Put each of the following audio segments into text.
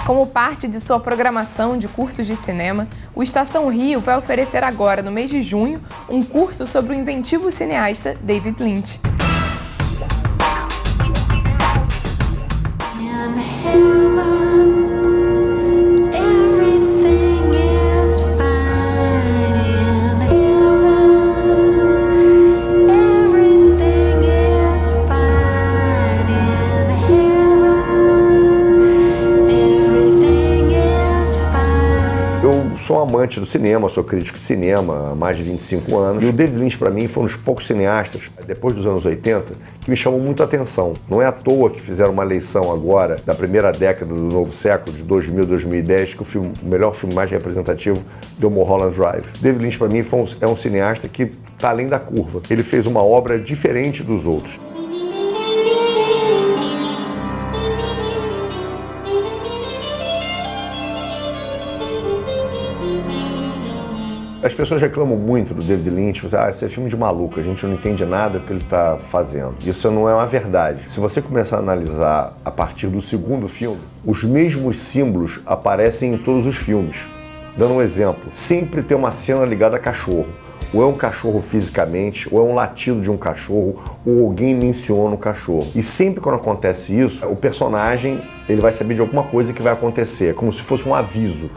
Como parte de sua programação de cursos de cinema, o Estação Rio vai oferecer agora, no mês de junho, um curso sobre o inventivo cineasta David Lynch. Sou amante do cinema, sou crítico de cinema há mais de 25 anos. E o David Lynch, para mim, foi um dos poucos cineastas, depois dos anos 80, que me chamou muito a atenção. Não é à toa que fizeram uma eleição agora, da primeira década do novo século, de 2000 a 2010, que o melhor filme mais representativo deu Mulholland Drive. David Lynch, para mim, é um cineasta que está além da curva. Ele fez uma obra diferente dos outros. As pessoas reclamam muito do David Lynch, esse é filme de maluco, a gente não entende nada do que ele está fazendo. Isso não é uma verdade. Se você começar a analisar a partir do segundo filme, os mesmos símbolos aparecem em todos os filmes. Dando um exemplo, sempre tem uma cena ligada a cachorro. Ou é um cachorro fisicamente, ou é um latido de um cachorro, ou alguém menciona o cachorro. E sempre quando acontece isso, o personagem ele vai saber de alguma coisa que vai acontecer, como se fosse um aviso.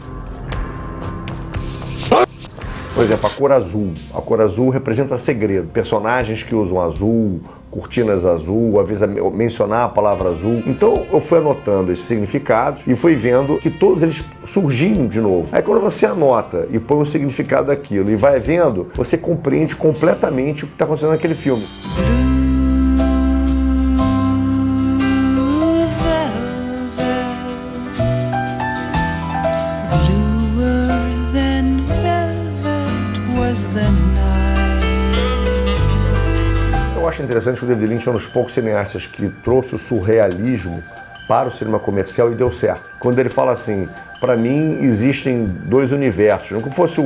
Por exemplo, a cor azul. A cor azul representa segredo. Personagens que usam azul, cortinas azul, às vezes mencionar a palavra azul. Então eu fui anotando esses significados e fui vendo que todos eles surgiam de novo. Aí quando você anota e põe o significado daquilo e vai vendo, você compreende completamente o que está acontecendo naquele filme. Eu acho interessante que o David Lynch é um dos poucos cineastas que trouxe o surrealismo para o cinema comercial e deu certo. Quando ele fala assim, para mim existem dois universos, como fosse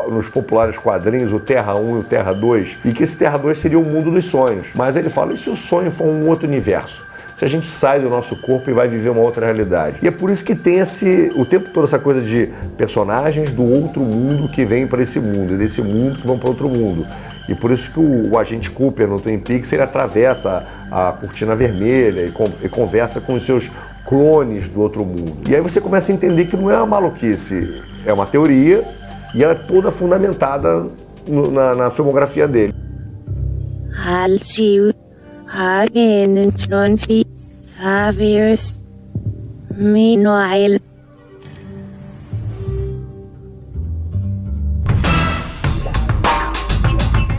nos populares quadrinhos o Terra 1 e o Terra 2, e que esse Terra 2 seria o mundo dos sonhos. Mas ele fala, e se o sonho for um outro universo? Se a gente sai do nosso corpo e vai viver uma outra realidade. E é por isso que tem o tempo todo essa coisa de personagens do outro mundo que vêm para esse mundo, e desse mundo que vão para outro mundo. E por isso que o agente Cooper no Twin Peaks, ele atravessa a cortina vermelha e conversa com os seus clones do outro mundo. E aí você começa a entender que não é uma maluquice, é uma teoria e ela é toda fundamentada na filmografia dele. I'll see you again in 25 years. Meanwhile.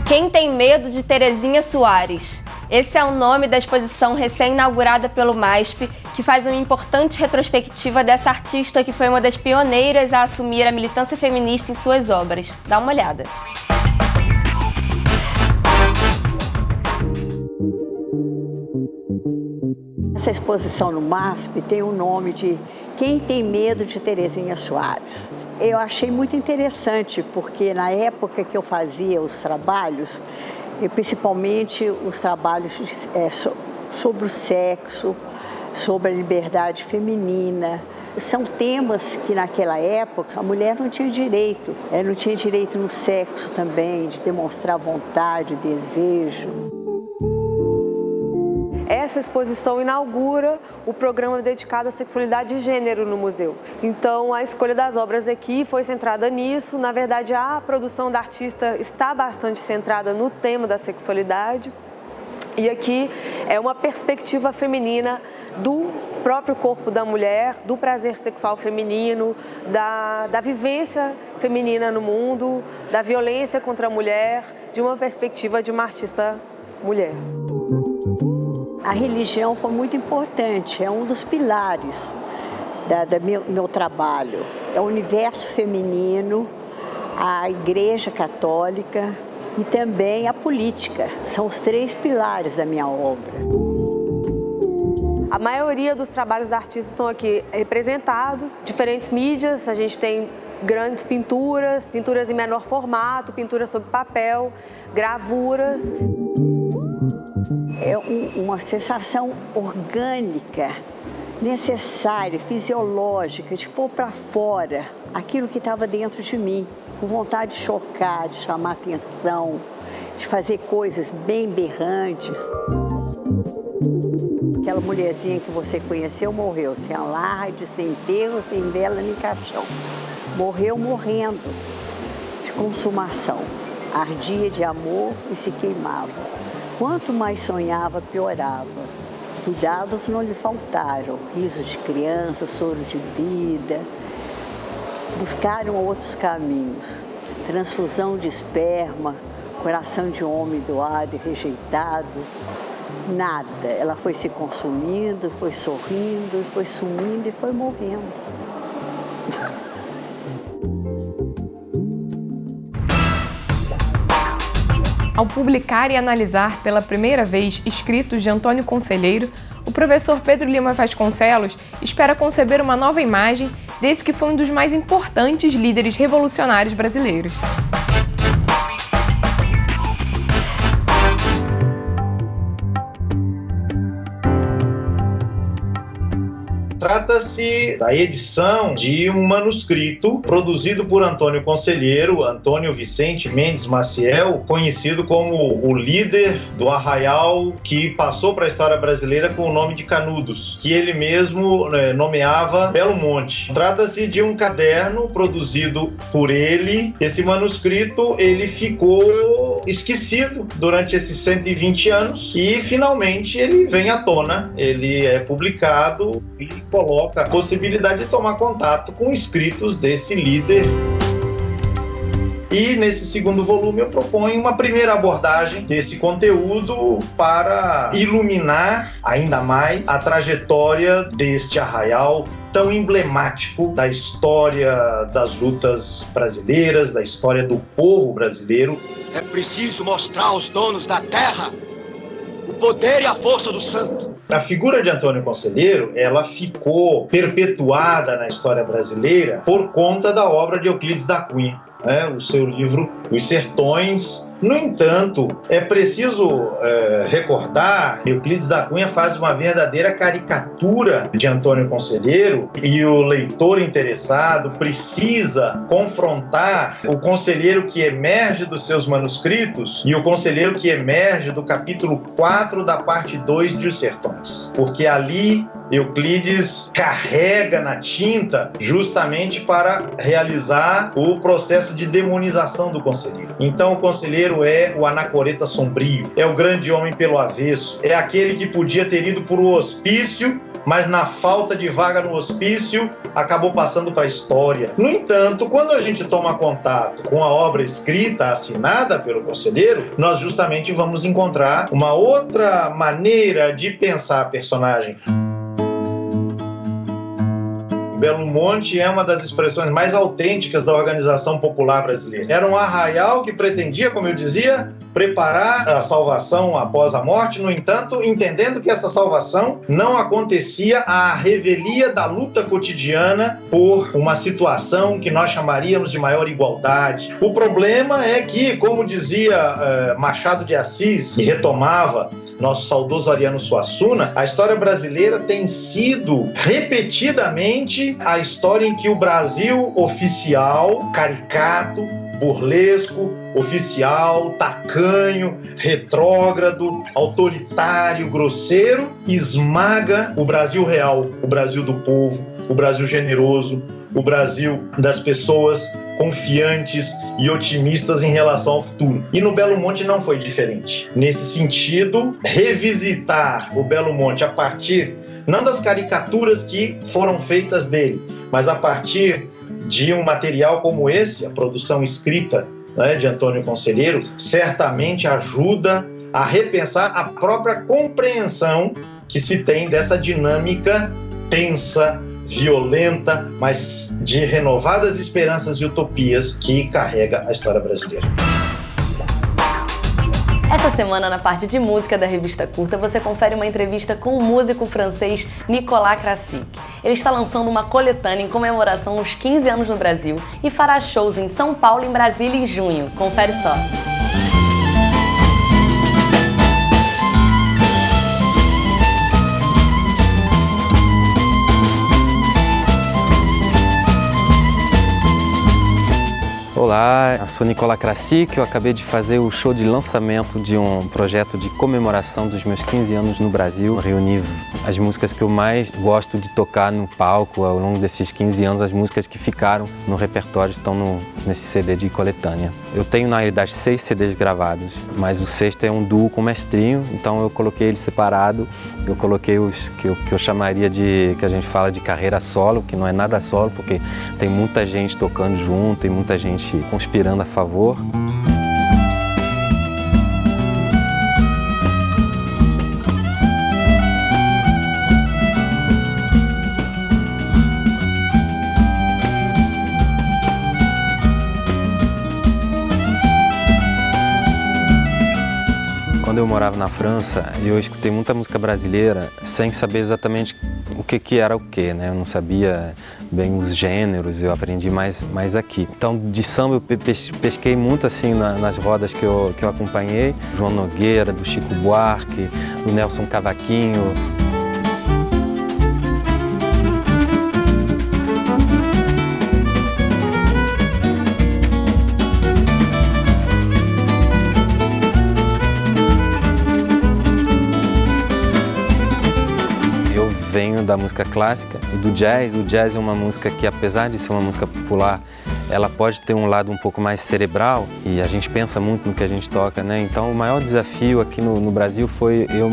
Quem tem medo de Terezinha Soares? Esse é o nome da exposição recém-inaugurada pelo MASP, que faz uma importante retrospectiva dessa artista que foi uma das pioneiras a assumir a militância feminista em suas obras. Dá uma olhada. Essa exposição no MASP tem o nome de Quem tem medo de Terezinha Soares? Eu achei muito interessante, porque na época que eu fazia os trabalhos, principalmente os trabalhos sobre o sexo, sobre a liberdade feminina, são temas que naquela época a mulher não tinha direito. Não tinha direito no sexo também, de demonstrar vontade, desejo. Essa exposição inaugura o programa dedicado à sexualidade e gênero no museu. Então, a escolha das obras aqui foi centrada nisso. Na verdade, a produção da artista está bastante centrada no tema da sexualidade. E aqui é uma perspectiva feminina do próprio corpo da mulher, do prazer sexual feminino, da vivência feminina no mundo, da violência contra a mulher, de uma perspectiva de uma artista mulher. A religião foi muito importante, é um dos pilares do meu trabalho. É o universo feminino, a Igreja Católica e também a política. São os três pilares da minha obra. A maioria dos trabalhos da artista estão aqui representados, diferentes mídias, a gente tem grandes pinturas, pinturas em menor formato, pinturas sobre papel, gravuras. É uma sensação orgânica necessária, fisiológica, de pôr para fora aquilo que estava dentro de mim, com vontade de chocar, de chamar atenção, de fazer coisas bem berrantes. Aquela mulherzinha que você conheceu morreu sem alarde, sem enterro, sem vela nem caixão. Morreu morrendo de consumação. Ardia de amor e se queimava. Quanto mais sonhava, piorava. Cuidados não lhe faltaram. Riso de criança, soro de vida. Buscaram outros caminhos. Transfusão de esperma, coração de homem doado e rejeitado. Nada. Ela foi se consumindo, foi sorrindo, foi sumindo e foi morrendo. Ao publicar e analisar pela primeira vez escritos de Antônio Conselheiro, o professor Pedro Lima Vasconcelos espera conceber uma nova imagem desse que foi um dos mais importantes líderes revolucionários brasileiros. Trata-se da edição de um manuscrito produzido por Antônio Conselheiro, Antônio Vicente Mendes Maciel, conhecido como o líder do arraial que passou para a história brasileira com o nome de Canudos, que ele mesmo nomeava Belo Monte. Trata-se de um caderno produzido por ele. Esse manuscrito ele ficou esquecido durante esses 120 anos e finalmente ele vem à tona, ele é publicado e coloca a possibilidade de tomar contato com escritos desse líder. E nesse segundo volume eu proponho uma primeira abordagem desse conteúdo para iluminar ainda mais a trajetória deste arraial tão emblemático da história das lutas brasileiras, da história do povo brasileiro. É preciso mostrar aos donos da terra o poder e a força do santo. A figura de Antônio Conselheiro, ela ficou perpetuada na história brasileira por conta da obra de Euclides da Cunha, o seu livro Os Sertões. No entanto, é preciso recordar que Euclides da Cunha faz uma verdadeira caricatura de Antônio Conselheiro e o leitor interessado precisa confrontar o conselheiro que emerge dos seus manuscritos e o conselheiro que emerge do capítulo 4 da parte 2 de Os Sertões. Porque ali Euclides carrega na tinta justamente para realizar o processo de demonização do conselheiro. Então o conselheiro é o anacoreta sombrio, é o grande homem pelo avesso, é aquele que podia ter ido para o hospício, mas na falta de vaga no hospício acabou passando para a história. No entanto, quando a gente toma contato com a obra escrita, assinada pelo conselheiro, nós justamente vamos encontrar uma outra maneira de pensar a personagem. Belo Monte é uma das expressões mais autênticas da organização popular brasileira. Era um arraial que pretendia, como eu dizia, preparar a salvação após a morte, no entanto, entendendo que essa salvação não acontecia à revelia da luta cotidiana por uma situação que nós chamaríamos de maior igualdade. O problema é que, como dizia Machado de Assis, e retomava nosso saudoso Ariano Suassuna, a história brasileira tem sido repetidamente a história em que o Brasil oficial, caricato, burlesco, oficial, tacanho, retrógrado, autoritário, grosseiro, esmaga o Brasil real, o Brasil do povo, o Brasil generoso, o Brasil das pessoas confiantes e otimistas em relação ao futuro. E no Belo Monte não foi diferente. Nesse sentido, revisitar o Belo Monte a partir, não das caricaturas que foram feitas dele, mas a partir de um material como esse, a produção escrita de Antônio Conselheiro, certamente ajuda a repensar a própria compreensão que se tem dessa dinâmica tensa, violenta, mas de renovadas esperanças e utopias que carrega a história brasileira. Essa semana, na parte de música da revista Curta, você confere uma entrevista com o músico francês Nicolas Krasik. Ele está lançando uma coletânea em comemoração aos 15 anos no Brasil e fará shows em São Paulo e em Brasília em junho. Confere só. Olá, eu sou Nicolas Krasik, eu acabei de fazer o show de lançamento de um projeto de comemoração dos meus 15 anos no Brasil. Reuni as músicas que eu mais gosto de tocar no palco ao longo desses 15 anos, as músicas que ficaram no repertório estão nesse CD de coletânea. Eu tenho, na realidade, 6 CDs gravados, mas o sexto é um duo com Mestrinho, então eu coloquei ele separado. Eu coloquei os que eu chamaria de, que a gente fala de carreira solo, que não é nada solo, porque tem muita gente tocando junto, tem muita gente conspirando a favor. Quando eu morava na França, eu escutei muita música brasileira sem saber exatamente o que era o que, né? Eu não sabia bem os gêneros, eu aprendi mais aqui. Então, de samba eu pesquei muito assim nas rodas que eu acompanhei. João Nogueira, do Chico Buarque, do Nelson Cavaquinho. Venho da música clássica e do jazz. O jazz é uma música que, apesar de ser uma música popular, ela pode ter um lado um pouco mais cerebral e a gente pensa muito no que a gente toca, né? Então o maior desafio aqui no Brasil foi eu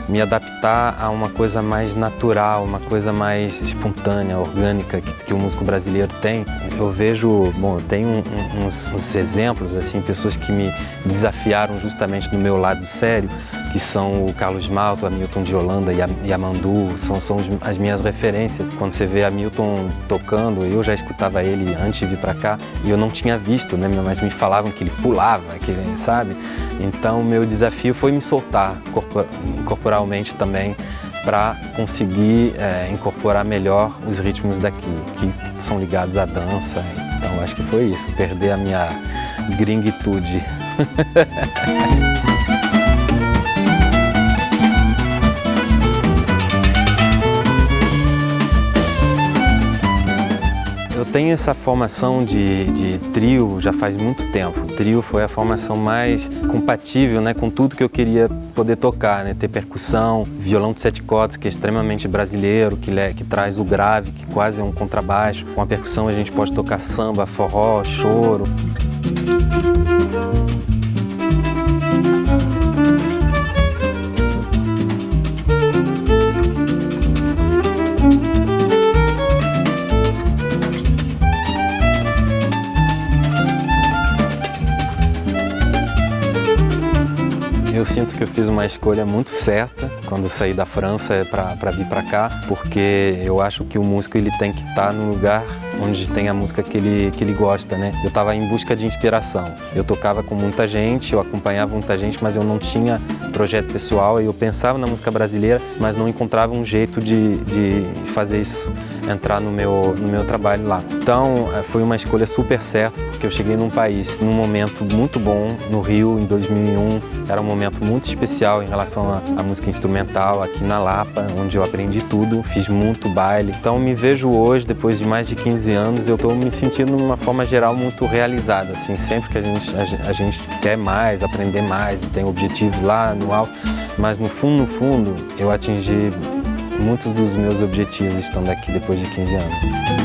me adaptar a uma coisa mais natural, uma coisa mais espontânea, orgânica que o músico brasileiro tem. Eu vejo, bom, eu tenho uns exemplos, assim, pessoas que me desafiaram justamente no meu lado sério, que são o Carlos Malta, o Hamilton de Holanda e a Mandu, são as minhas referências. Quando você vê Hamilton tocando, eu já escutava ele antes de vir para cá e eu não tinha visto, né? Mas me falavam que ele pulava, que ele, sabe? Então o meu desafio foi me soltar corporalmente também para conseguir incorporar melhor os ritmos daqui, que são ligados à dança. Então acho que foi isso, perder a minha gringuitude. Eu tenho essa formação de trio já faz muito tempo. O trio foi a formação mais compatível, né, com tudo que eu queria poder tocar, né? Ter percussão, violão de 7 cordas, que é extremamente brasileiro, que traz o grave, que quase é um contrabaixo. Com a percussão a gente pode tocar samba, forró, choro. Eu sinto que eu fiz uma escolha muito certa quando eu saí da França para vir para cá, porque eu acho que o músico ele tem que estar no lugar onde tem a música que ele gosta, né? Eu estava em busca de inspiração. Eu tocava com muita gente, eu acompanhava muita gente, mas eu não tinha projeto pessoal e eu pensava na música brasileira, mas não encontrava um jeito de fazer isso entrar no meu trabalho lá. Então, foi uma escolha super certa, porque eu cheguei num país, num momento muito bom, no Rio, em 2001. Era um momento muito especial em relação à música instrumental, aqui na Lapa, onde eu aprendi tudo, fiz muito baile. Então, me vejo hoje, depois de mais de 15 anos, eu estou me sentindo, de uma forma geral, muito realizada. Assim, sempre que a gente quer mais, aprender mais, e tem objetivos lá no alto, mas no fundo, eu atingi muitos dos meus objetivos estando aqui depois de 15 anos.